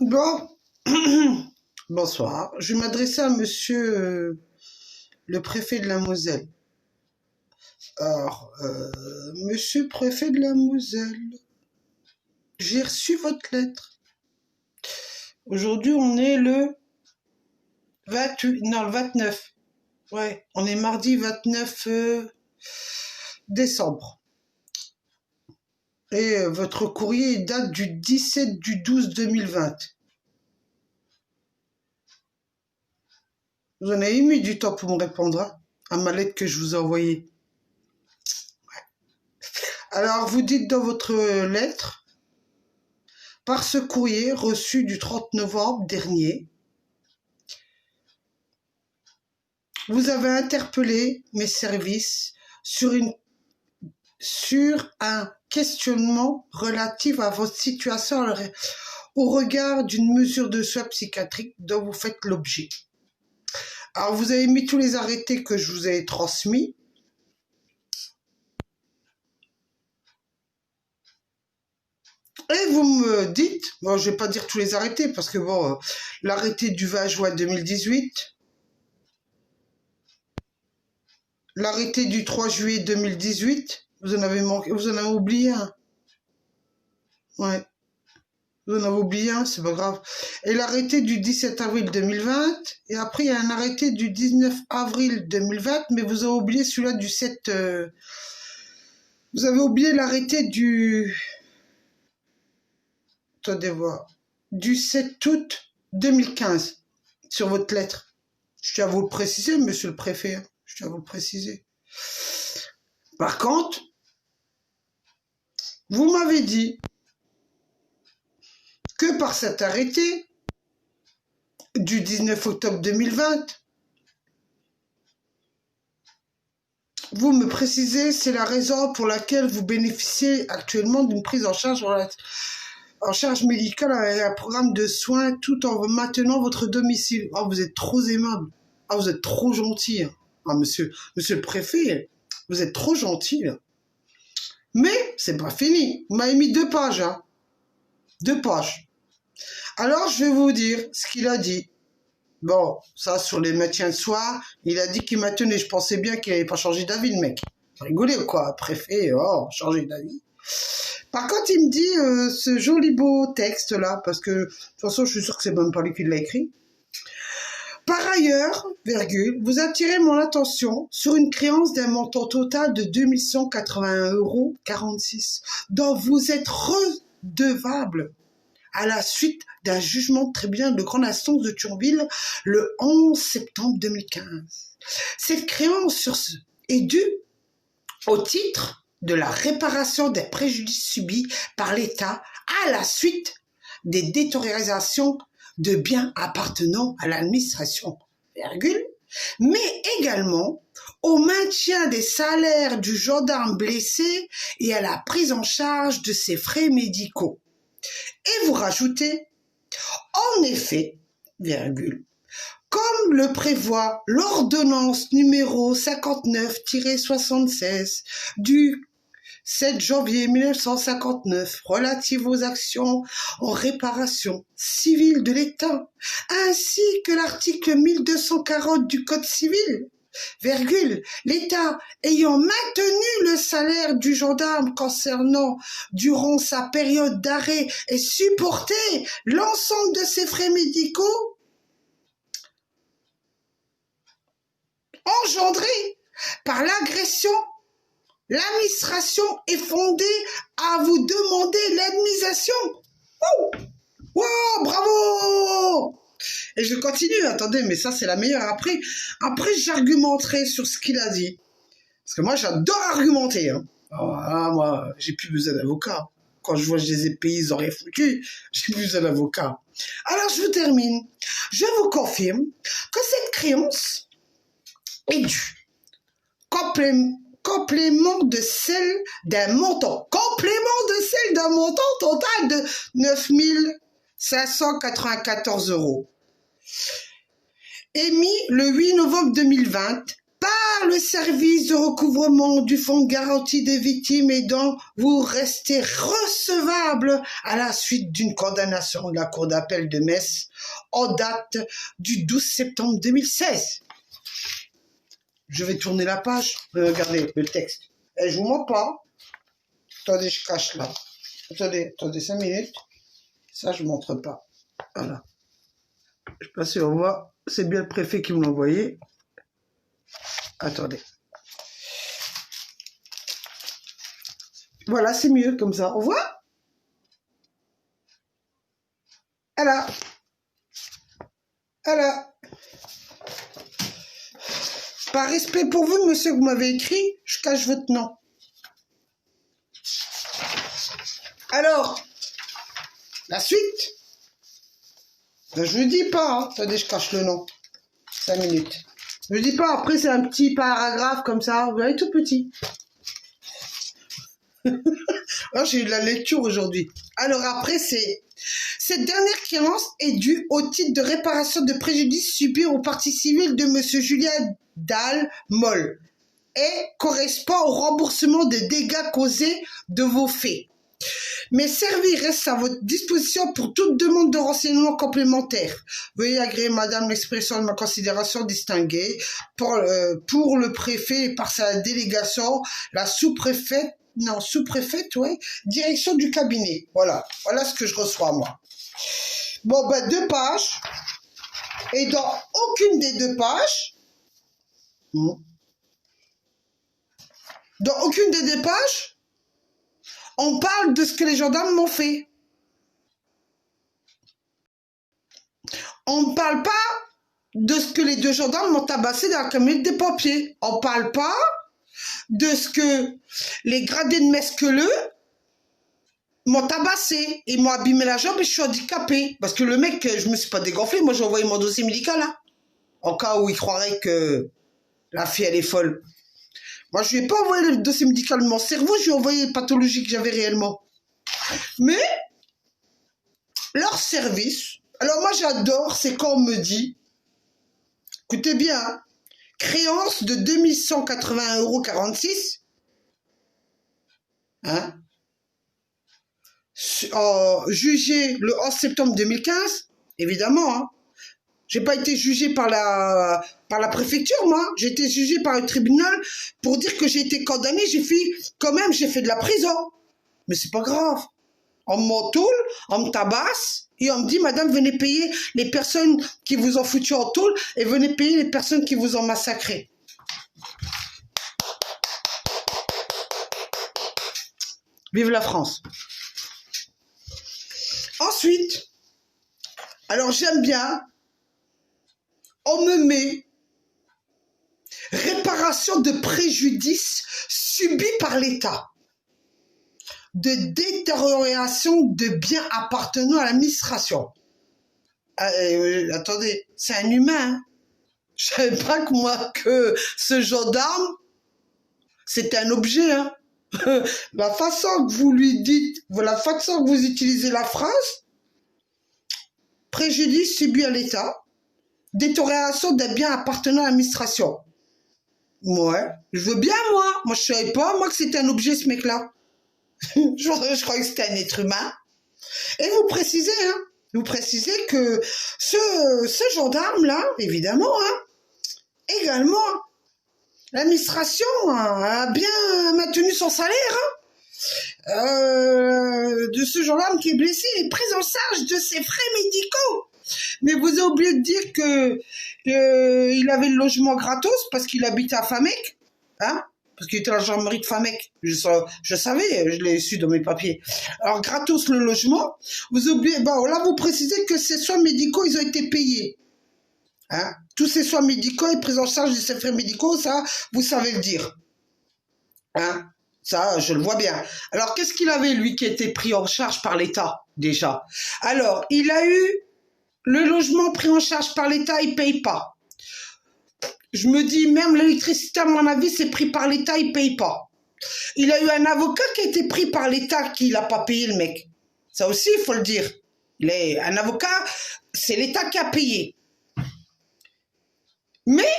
Bon, bonsoir. Je vais m'adresser à monsieur le préfet de la Moselle. Alors, monsieur préfet de la Moselle, j'ai reçu votre lettre. Aujourd'hui, on est le 29. Ouais, on est mardi 29 décembre. Et votre courrier date du 17 du 12 2020. Vous en avez mis du temps pour me répondre à ma lettre que je vous ai envoyée. Alors, vous dites dans votre lettre, par ce courrier reçu du 30 novembre dernier, vous avez interpellé mes services sur un questionnement relatif à votre situation au regard d'une mesure de soins psychiatriques dont vous faites l'objet. Alors, vous avez mis tous les arrêtés que je vous ai transmis. Et vous me dites, bon, je vais pas dire tous les arrêtés, parce que bon, l'arrêté du 20 juin 2018, l'arrêté du 3 juillet 2018, vous en avez oublié un. Ouais. Vous en avez oublié un, c'est pas grave. Et l'arrêté du 17 avril 2020, et après il y a un arrêté du 19 avril 2020, mais vous avez oublié celui-là du 7... Vous avez oublié l'arrêté du... Attendez voir. Du 7 août 2015, sur votre lettre. Je tiens à vous le préciser, monsieur le préfet. Je tiens à vous le préciser. Par contre, vous m'avez dit que par cet arrêté du 19 octobre 2020, vous me précisez, c'est la raison pour laquelle vous bénéficiez actuellement d'une prise en charge médicale avec un programme de soins tout en maintenant votre domicile. Ah, vous êtes trop aimable. Ah, vous êtes trop gentil. Ah, monsieur le préfet, vous êtes trop gentil. Mais c'est pas fini. Vous m'avez mis 2 pages. 2 pages. Alors, je vais vous dire ce qu'il a dit. Bon, ça, sur les maintiens de soins, il a dit qu'il maintenait. Je pensais bien qu'il n'avait pas changé d'avis, le mec. Rigolez ou quoi, préfet, oh, changer d'avis. Par contre, il me dit ce joli beau texte-là, parce que, de toute façon, je suis sûr que c'est même pas lui qui l'a écrit. Par ailleurs, virgule, vous attirez mon attention sur une créance d'un montant total de 2181,46 €, dont vous êtes redevable à la suite d'un jugement de tribunal de grande instance de Thionville le 11 septembre 2015. Cette créance est due au titre de la réparation des préjudices subis par l'État à la suite des détériorations de biens appartenant à l'administration, mais également au maintien des salaires du gendarme blessé et à la prise en charge de ses frais médicaux. Et vous rajoutez, en effet, comme le prévoit l'ordonnance numéro 59-76 du 7 janvier 1959 relative aux actions en réparation civile de l'État, ainsi que l'article 1240 du Code civil, l'État ayant maintenu le salaire du gendarme concernant durant sa période d'arrêt et supporté l'ensemble de ses frais médicaux engendrés par l'agression, l'administration est fondée à vous demander l'indemnisation. Oh, bravo! Et je continue, attendez, mais ça c'est la meilleure. Après j'argumenterai sur ce qu'il a dit. Parce que moi j'adore argumenter. Moi, j'ai plus besoin d'avocat. Quand je vois que je les ai payés, ils auraient foutu, j'ai plus besoin d'avocat. Alors je vous termine. Je vous confirme que cette créance est due. Complément de celle d'un montant total de 9 594 €. Émis le 8 novembre 2020 par le service de recouvrement du fonds de garantie des victimes et dont vous restez recevable à la suite d'une condamnation de la Cour d'appel de Metz en date du 12 septembre 2016. Je vais tourner la page. Regardez le texte. Et je vous mens pas. Attendez, je cache là. Attendez 5 minutes. Ça, je ne montre pas. Voilà. Je sais pas si on voit. C'est bien le préfet qui me l'a envoyé. Attendez. Voilà, c'est mieux comme ça. On voit? Voilà. Voilà. Par respect pour vous, monsieur, que vous m'avez écrit, je cache votre nom. Alors, la suite. Ben, je ne dis pas. Hein. Attendez, je cache le nom. 5 minutes. Je ne dis pas. Après, c'est un petit paragraphe comme ça. Vous voyez, tout petit. Alors, j'ai eu de la lecture aujourd'hui. Alors après, c'est... Cette dernière créance est due au titre de réparation de préjudice subi aux parties civiles de monsieur Julien Dalle-Molle et correspond au remboursement des dégâts causés de vos faits. Mes services restent à votre disposition pour toute demande de renseignements complémentaires. Veuillez agréer, madame, l'expression de ma considération distinguée pour le préfet et par sa délégation, la sous-préfète, ouais, direction du cabinet. Voilà ce que je reçois, moi. Bon, ben, 2 pages. Et dans aucune des 2 pages, on parle de ce que les gendarmes m'ont fait. On ne parle pas de ce que les 2 gendarmes m'ont tabassé dans la camionnette des pompiers. On ne parle pas de ce que les gradés de Mesqueleux m'ont tabassé. Ils m'ont abîmé la jambe et je suis handicapée. Parce que le mec, je me suis pas dégonflé. Moi, j'ai envoyé mon dossier médical, là. En cas où il croirait que la fille, elle est folle. Moi, je lui ai pas envoyé le dossier médical de mon cerveau. Je lui ai envoyé les pathologies que j'avais réellement. Mais, leur service... Alors, moi, j'adore, c'est quand on me dit... Écoutez bien, hein, créance de 2181,46 €. Hein, jugé le 11 septembre 2015, évidemment. Hein. J'ai pas été jugé par la préfecture, moi. J'ai été jugé par le tribunal pour dire que j'ai été condamné. J'ai fait de la prison. Mais c'est pas grave. On m'entoule, on me tabasse et on me dit, madame, venez payer les personnes qui vous ont foutu en tôle et venez payer les personnes qui vous ont massacré. Vive la France. Ensuite, alors j'aime bien, on me met réparation de préjudice subi par l'État, de détérioration de biens appartenant à l'administration. Attendez, c'est un humain. Hein. Je savais pas que moi, que ce gendarme, c'était un objet. Hein. La façon que vous lui dites, la façon que vous utilisez la phrase, préjudice subi à l'État, détérioration des biens appartenant à l'administration. Ouais, je veux bien, moi. Moi, je savais pas, moi, que c'était un objet, ce mec-là. Je croyais que c'était un être humain. Et vous précisez, hein, que ce gendarme-là, évidemment, hein, également, l'administration a bien maintenu son salaire, hein, de ce gendarme qui est blessé et pris en charge de ses frais médicaux. Mais vous avez oublié de dire que il avait le logement gratos parce qu'il habitait à Famec, hein, parce qu'il était à la gendarmerie de Famec. Je savais, je l'ai su dans mes papiers. Alors, gratos le logement, vous oubliez, bon, là, vous précisez que ces soins médicaux, ils ont été payés. Hein? Tous ces soins médicaux et prise en charge de ces frais médicaux, ça, vous savez le dire. Hein? Ça, je le vois bien. Alors, qu'est-ce qu'il avait, lui, qui était pris en charge par l'État, déjà? Alors, il a eu le logement pris en charge par l'État, il ne paye pas. Je me dis, même l'électricité, à mon avis, c'est pris par l'État, il ne paye pas. Il a eu un avocat qui a été pris par l'État, qui n'a pas payé, le mec. Ça aussi, il faut le dire. Un avocat, c'est l'État qui a payé. Mais,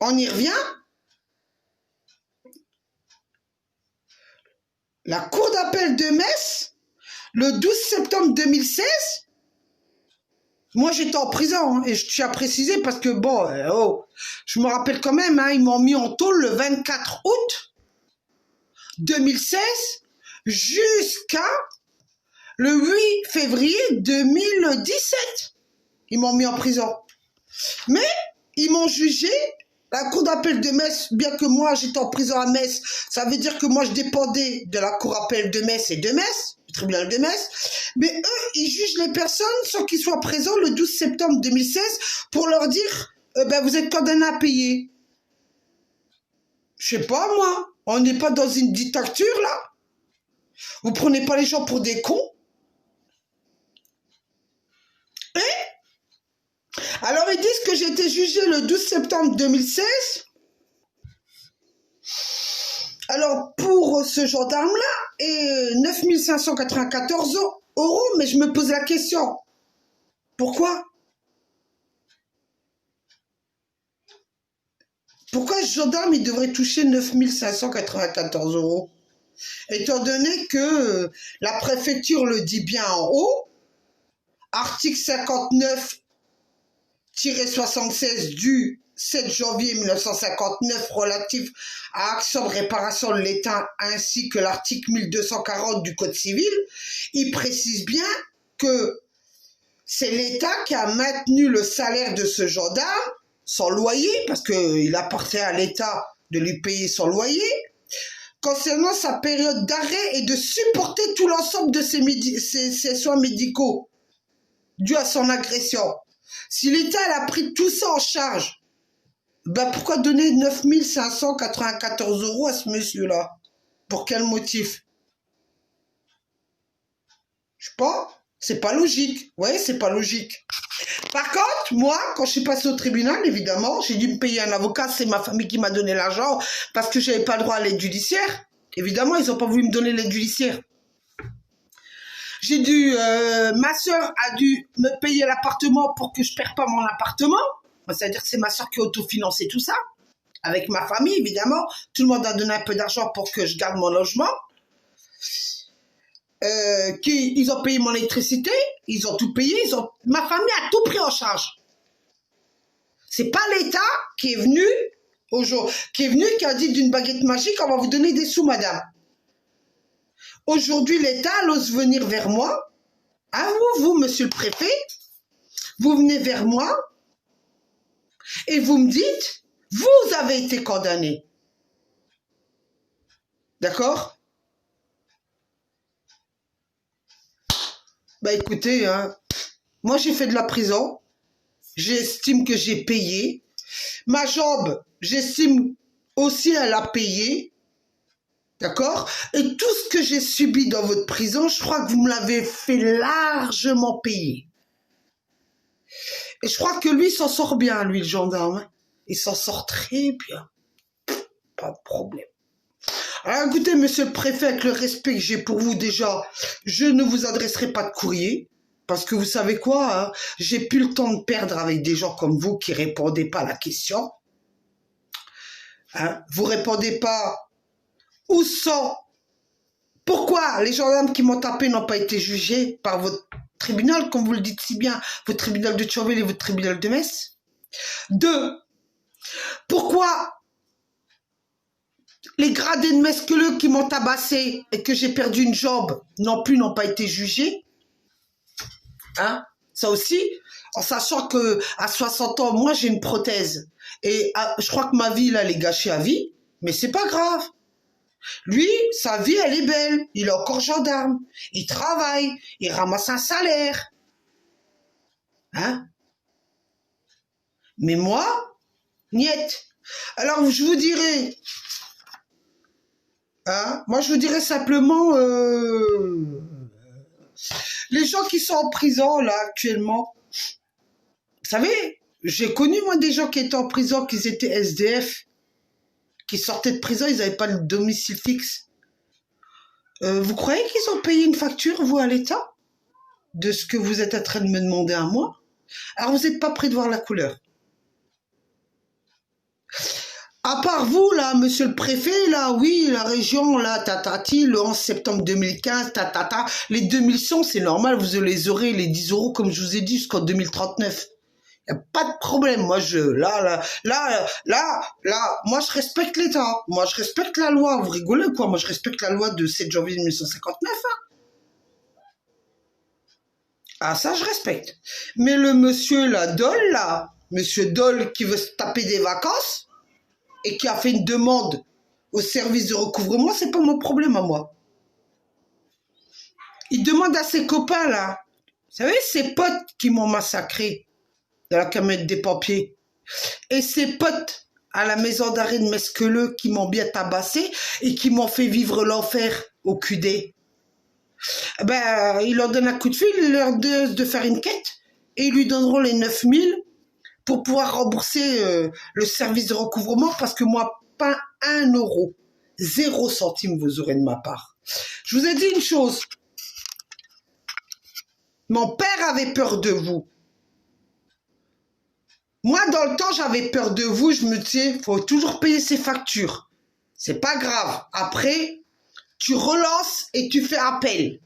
On y revient. La cour d'appel de Metz, le 12 septembre 2016, moi j'étais en prison, hein, et je tiens à préciser parce que bon, je me rappelle quand même, hein, ils m'ont mis en tôle le 24 août 2016 jusqu'à le 8 février 2017. Ils m'ont mis en prison. Mais ils m'ont jugé. La cour d'appel de Metz, bien que moi j'étais en prison à Metz, ça veut dire que moi je dépendais de la cour d'appel de Metz et de Metz, du tribunal de Metz, mais eux, ils jugent les personnes sans qu'ils soient présents le 12 septembre 2016 pour leur dire, ben vous êtes condamnés à payer. Je sais pas moi, on n'est pas dans une dictature là. Vous prenez pas les gens pour des cons. Alors ils disent que j'ai été jugé le 12 septembre 2016. Alors pour ce gendarme-là, et 9 594 €, mais je me pose la question, pourquoi? Pourquoi ce gendarme il devrait toucher 9 594 €? Étant donné que la préfecture le dit bien en haut, article 59-76 du 7 janvier 1959 relatif à action de réparation de l'État ainsi que l'article 1240 du Code civil, il précise bien que c'est l'État qui a maintenu le salaire de ce gendarme, son loyer, parce qu'il appartient à l'État de lui payer son loyer, concernant sa période d'arrêt et de supporter tout l'ensemble de ses soins médicaux dus à son agression. Si l'État a pris tout ça en charge, ben pourquoi donner 9 594 € à ce monsieur-là? Pour quel motif? Je sais pas. C'est pas logique. Ouais, c'est pas logique. Par contre, moi, quand je suis passée au tribunal, évidemment, j'ai dû me payer un avocat. C'est ma famille qui m'a donné l'argent parce que j'avais pas le droit à l'aide judiciaire. Évidemment, ils ont pas voulu me donner l'aide judiciaire. J'ai dû, ma soeur a dû me payer l'appartement pour que je perde pas mon appartement. C'est-à-dire que c'est ma soeur qui a autofinancé tout ça. Avec ma famille, évidemment. Tout le monde a donné un peu d'argent pour que je garde mon logement. Ils ont payé mon électricité, ils ont tout payé, ma famille a tout pris en charge. C'est pas l'État qui est venu qui a dit d'une baguette magique, on va vous donner des sous, madame. Aujourd'hui, l'État ose venir vers moi. Ah, vous, monsieur le préfet, vous venez vers moi et vous me dites, vous avez été condamné. D'accord? Bah écoutez, hein, moi j'ai fait de la prison, j'estime que j'ai payé. Ma jambe, j'estime aussi elle a payé. D'accord? Et tout ce que j'ai subi dans votre prison, je crois que vous me l'avez fait largement payer. Et je crois que lui s'en sort bien, lui, le gendarme. Il s'en sort très bien. Pas de problème. Alors écoutez, monsieur le préfet, avec le respect que j'ai pour vous déjà, je ne vous adresserai pas de courrier. Parce que vous savez quoi, hein, j'ai plus le temps de perdre avec des gens comme vous qui répondez pas à la question. Hein, vous répondez pas où sont, pourquoi les gendarmes qui m'ont tapé n'ont pas été jugés par votre tribunal, comme vous le dites si bien, votre tribunal de Thionville et votre tribunal de Metz. 2. Pourquoi les gradés de Mesqueleux qui m'ont tabassé et que j'ai perdu une jambe n'ont pas été jugés. Hein? Ça aussi, en sachant que à 60 ans, moi j'ai une prothèse et je crois que ma vie là, elle est gâchée à vie, mais c'est pas grave. Lui, sa vie elle est belle, il est encore gendarme, il travaille, il ramasse un salaire. Hein? Mais moi, niet. Alors je vous dirais, hein, moi je vous dirais simplement, les gens qui sont en prison là actuellement, vous savez, j'ai connu moi des gens qui étaient en prison, qui étaient SDF, qui sortaient de prison, ils n'avaient pas de domicile fixe. Vous croyez qu'ils ont payé une facture, vous, à l'État, de ce que vous êtes en train de me demander à moi? Alors vous n'êtes pas prêt de voir la couleur. À part vous, là, monsieur le préfet, là, oui, la région, là, tatati, le 11 septembre 2015, tatata, les 2100, c'est normal, vous les aurez, les 10 euros, comme je vous ai dit, jusqu'en 2039. Y a pas de problème, moi, moi, je respecte l'État, moi, je respecte la loi, vous rigolez, quoi, moi, je respecte la loi de 7 janvier 1959, hein. Ah, ça, je respecte. Mais le monsieur, là, Dole, là, monsieur Dole, qui veut se taper des vacances, et qui a fait une demande au service de recouvrement, c'est pas mon problème à moi. Il demande à ses copains, là, vous savez, ses potes qui m'ont massacré dans la camionnette des pompiers, et ses potes à la maison d'arrêt de Mesqueleux qui m'ont bien tabassé et qui m'ont fait vivre l'enfer au QD. Ben, il leur donne un coup de fil, il leur dit de faire une quête, et ils lui donneront les 9000 pour pouvoir rembourser le service de recouvrement, parce que moi, pas 1 euro, 0 centime vous aurez de ma part. Je vous ai dit une chose, mon père avait peur de vous. Moi, dans le temps, j'avais peur de vous, je me disais, faut toujours payer ses factures. C'est pas grave. Après, tu relances et tu fais appel.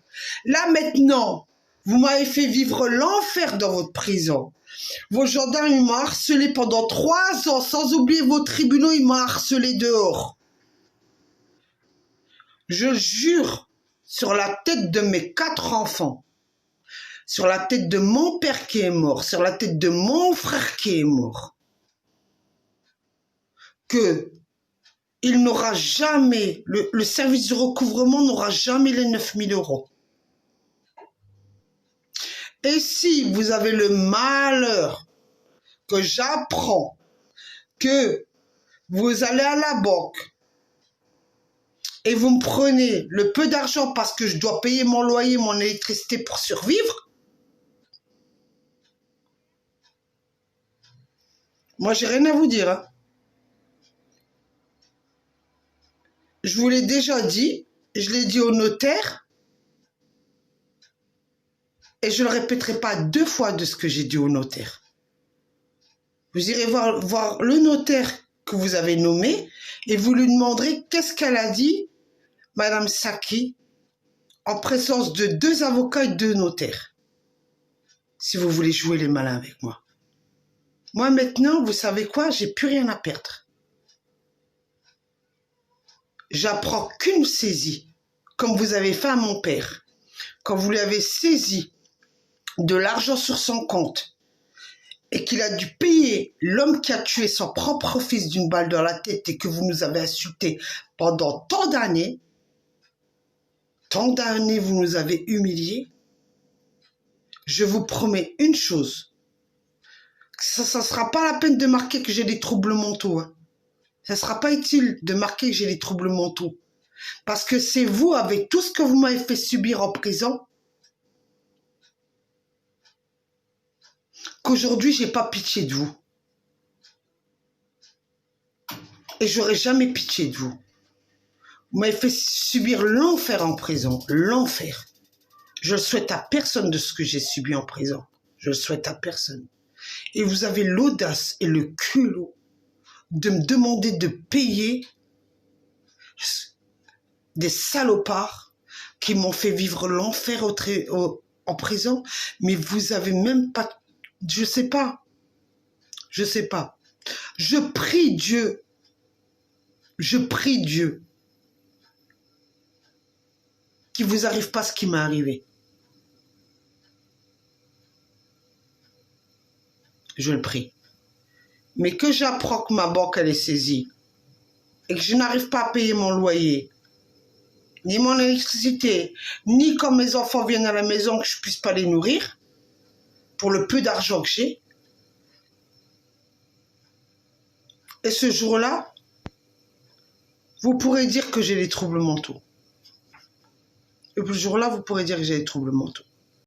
Là, maintenant, vous m'avez fait vivre l'enfer dans votre prison. Vos gendarmes, ils m'ont harcelé pendant 3 ans, sans oublier vos tribunaux, ils m'ont harcelé dehors. Je jure, sur la tête de mes 4 enfants, sur la tête de mon père qui est mort, sur la tête de mon frère qui est mort, que il n'aura jamais, le service de recouvrement n'aura jamais les 9000 euros. Et si vous avez le malheur que j'apprends que vous allez à la banque et vous me prenez le peu d'argent parce que je dois payer mon loyer, mon électricité pour survivre, moi j'ai rien à vous dire, hein. Je vous l'ai déjà dit, je l'ai dit au notaire, et je ne le répéterai pas 2 fois de ce que j'ai dit au notaire. Vous irez voir le notaire que vous avez nommé et vous lui demanderez qu'est-ce qu'elle a dit, Madame Saki, en présence de 2 avocats et 2 notaires. Si vous voulez jouer les malins avec moi. Moi maintenant, vous savez quoi, j'ai plus rien à perdre. J'apprends qu'une saisie, comme vous avez fait à mon père. Quand vous lui avez saisi de l'argent sur son compte et qu'il a dû payer l'homme qui a tué son propre fils d'une balle dans la tête et que vous nous avez insulté pendant tant d'années, vous nous avez humiliés, je vous promets une chose, ça ne sera pas la peine de marquer que j'ai des troubles mentaux, hein. Ça ne sera pas utile de marquer que j'ai des troubles mentaux. Parce que c'est vous, avec tout ce que vous m'avez fait subir en prison, qu'aujourd'hui, j'ai pas pitié de vous. Et j'aurai jamais pitié de vous. Vous m'avez fait subir l'enfer en prison. L'enfer. Je le souhaite à personne de ce que j'ai subi en prison. Je le souhaite à personne. Et vous avez l'audace et le culot de me demander de payer des salopards qui m'ont fait vivre l'enfer en prison. Mais vous avez même pas... Je sais pas. Je sais pas. Je prie Dieu qu'il vous arrive pas ce qui m'est arrivé. Je le prie. Mais que j'apprends que ma banque elle est saisie et que je n'arrive pas à payer mon loyer, ni mon électricité, ni quand mes enfants viennent à la maison que je puisse pas les nourrir pour le peu d'argent que j'ai. Et ce jour-là, vous pourrez dire que j'ai des troubles mentaux. Et ce jour-là, vous pourrez dire que j'ai des troubles mentaux.